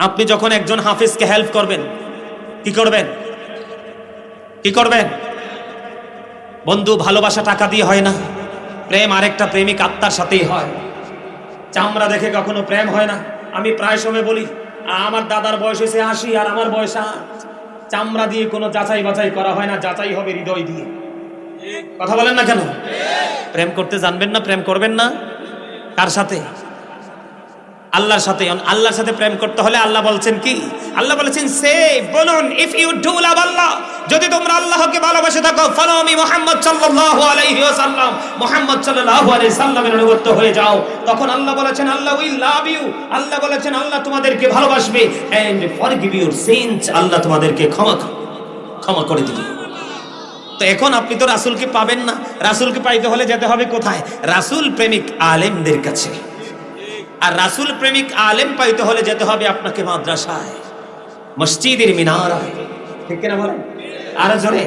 আপনি যখন একজন হাফেজকে হেল্প করবেন, কি করবেন? কি করবেন? বন্ধু, ভালোবাসা টাকা দিয়ে হয় না, প্রেম আরেকটা প্রেমিক আত্মার সাথেই হয়। চামড়া দেখে কখনো প্রেম হয় না। আমি প্রায় সময় বলি, আমার দাদার বয়স হয়েছে 80 আর আমার বয়স 8। চামড়া দিয়ে কোনো যাচাই বাছাই করা হয় না, যাচাই হবে হৃদয় দিয়ে। কথা বলেন না কেন? প্রেম করতে জানবেন না, প্রেম করবেন না কার সাথে? আল্লাহর সাথে। আল্লাহর সাথে প্রেম করতে হলে আল্লাহ বলছেন কি? আল্লাহ বলেছেন, সে বলুন, ইফ ইউ ডু লাভ আল্লাহ, যদি তোমরা আল্লাহকে ভালোবেসে থাকো, ফলো মি মুহাম্মদ সাল্লাল্লাহু আলাইহি ওয়াসাল্লাম, মুহাম্মদ সাল্লাল্লাহু আলাইহি সাল্লামের অনুগত হয়ে যাও। তখন আল্লাহ বলেছেন, আল্লাহ উইল লাভ ইউ, আল্লাহ বলেছেন আল্লাহ তোমাদেরকে ভালোবাসবে, এন্ড ফরগিভ ইউর সিনস, আল্লাহ তোমাদেরকে ক্ষমা করে দিবে। তো এখন আপনি তো রাসূলকে পাবেন না। রাসূলকে পাইতে হলে যেতে হবে কোথায়? রাসূল প্রেমিক আলেমদের কাছে। আর রাসূল প্রেমিক আলেম পাইতে হলে যেতে হবে আপনাকে মাদ্রাসায়, মসজিদের মিনারায়। ঠিক কিনা বলেন? আরো জোরে।